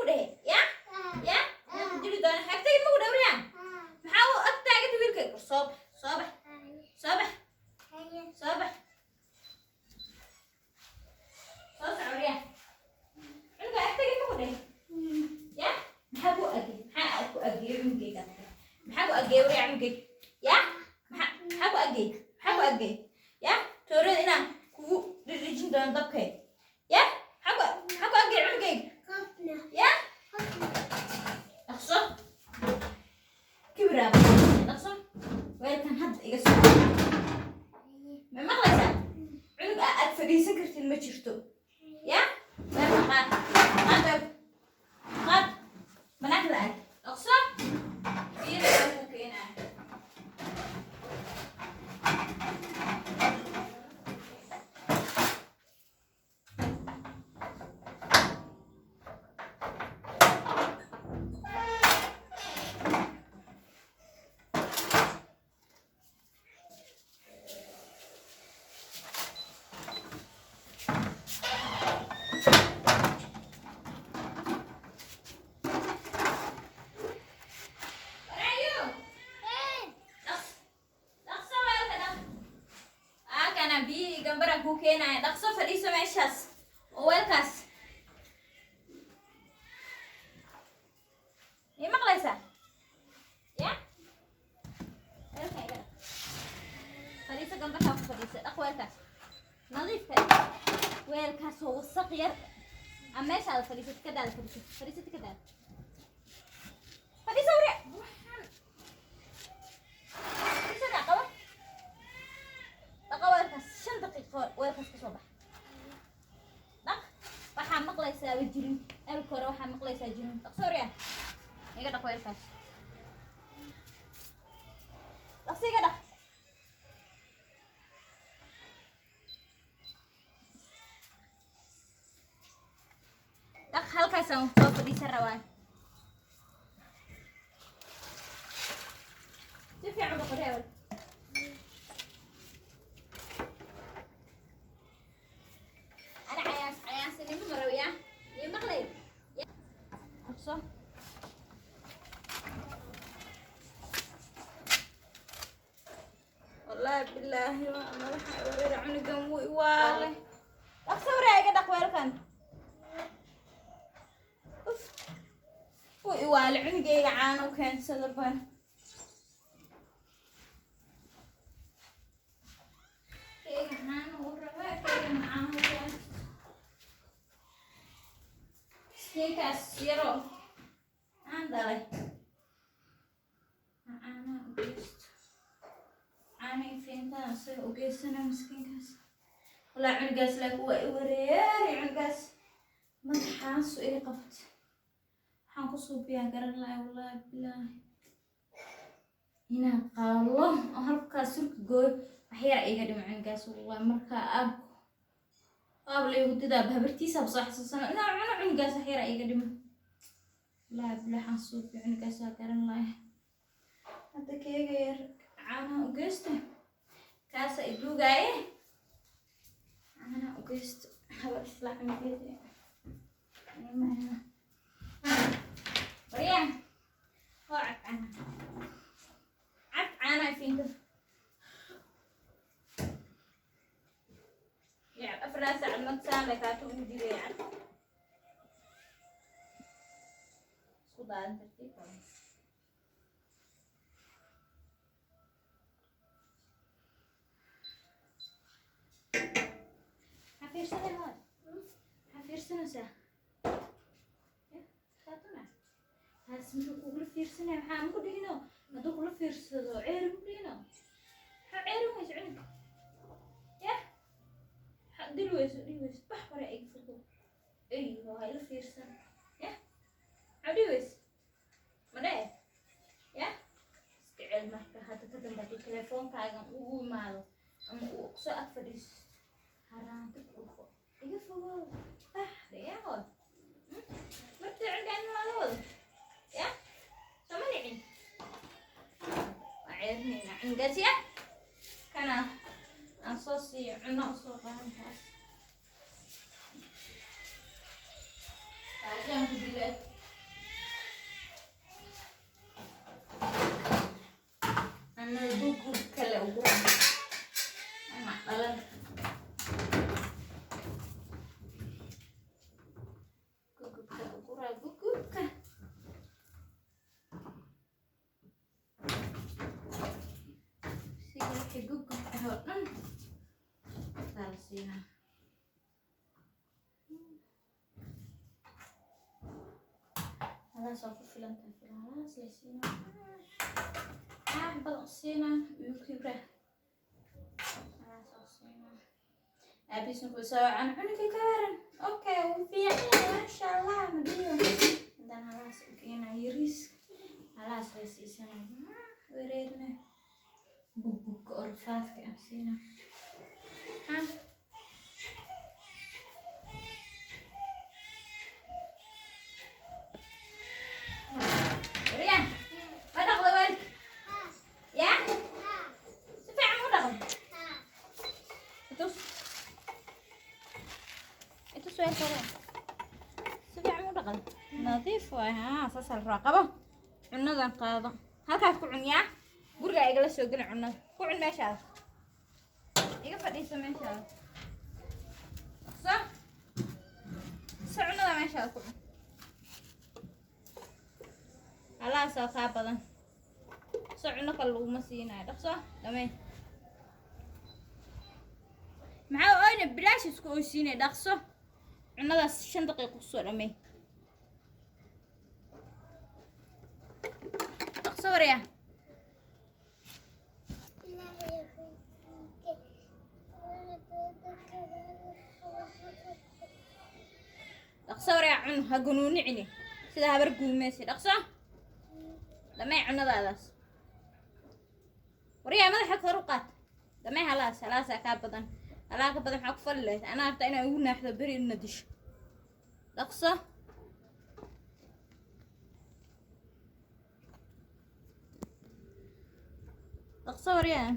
deh ya ya jadi dan hektar mau udah berian mau akta gitu wir kayak sob sob sob sob sob berian enggak hektar gitu mau deh ya محبو أجي مجي كده محبو أجي وريع مجي يا محبو أجي يا توري هنا كو درجين دان طبكي يا محبو أجي مجي يا أقصى كبرى أقصى وين كان حد يقصى ما مغلسة عنق أدفري سكرت المشرتو يا ما قد مناخ الآن أقصى في ممكن gambar aku kena dakso fadhiiso meeshaas oo weelkaas ma maqlaysaa ya weelkayga fadhiiso gambarka ku fadhiiso dhaq weelkaas nadiifka weelkaas oo wasaq yar ama meeshaada fadhiiso ka daal fadhiiso ka daal fadhiiso wari weelkaas ka soo bax dhaq waxaa maqlaysaa jirin elka hore waxaa maqlaysaa jirin dhaq sooriya iga dhaq weelkaas dhaqsi iga dhaq dhaq halkaasaan soo fadhiisan rabaa si fiican dhaq reewel والله بالله ما راح اوري عنقم والله اخسر يا قدق ويلكن اوف ويوال عنقي عانو كان سلبان كيك عانو وربا كيك معانو كان كيك اسيرو عندلي انا بيست أنا فينتا أصير وقيسنا مسكين كاس ولا عنقاس لك وريري عنقاس ما تحاس وإيه قفت حنقصو بيها قرر لا والله بالله هنا قال الله أهرب كاسرك قول أحيرا إيه قدم عنقاس والله مركا أبو قابل يهود دا بهبرتيسا بصح سنة أنا عنقاس أحيرا إيه قدم لا بالله حنصو بي عنقاس قرر الله هذا كيغير أنا أوجست كاسة إبلوغاي أنا أوجست حاول أطلع من بيتي أنا ما أنا بريان هو عف أنا فين يعني أفرس على المكسان لكاتو مديري يعني صدان ترتيب حفيرسنا سا خاتنا هاسمو كل فيرسنا محام كدينو ندو كل فيرسدو عيرم دينو عيرم ويسعن يا دلويس بحبر اي فوق ايوه هاي الفيرسن يا عدويس مدى يا استعل مركا هذا تدم بدي تليفون كاغان او مالو ام او سو افديس هران تقول إيه فوق يا هون مرتي عندنا هذول يا سمعني عين عيرني عن قاسية كان أصوصي عنا أصوص هاس عشان تجيلك siina halaas oo ku filan tahay halaas la siina badan siina iyo kibra halaas oo siina abis ku soo aan cunki kaaran okay fiican masha Allah madiyo dan halaas keena yiris halaas la siisana wareedna bubuk orfaadka siina Rian, mana keluar? Ya? Sampai kamu udah? Itu suara. Sampai kamu udah? Nadif wah, asal rakabah. Cunna dan qaado. Halkaas ku cun yaa. Guriga igala soo gal cunna. Ku cun meeshaas. Iga fadhiiso meeshaas. Cunada meeshaas ku cun. halaas oo ka badan socono kale laguma siinayo dhaqso dhamay maxaa oyna bilaash isku oysiinay dhaqso cunadaas 5 daqiiqo ku soo dhamay dhaqso waraya dhaqso waraya cun ha gunuunicini sida habar guumeysay dhaqso dhamay cunadaadaas wariyaa madaxa kor u qaad dhamay halaas ka badan halaa ka badan waxa ku fali lahayd ana arta inay ugu naaxdo bari inna disho dhaqso dhaqso wariyaa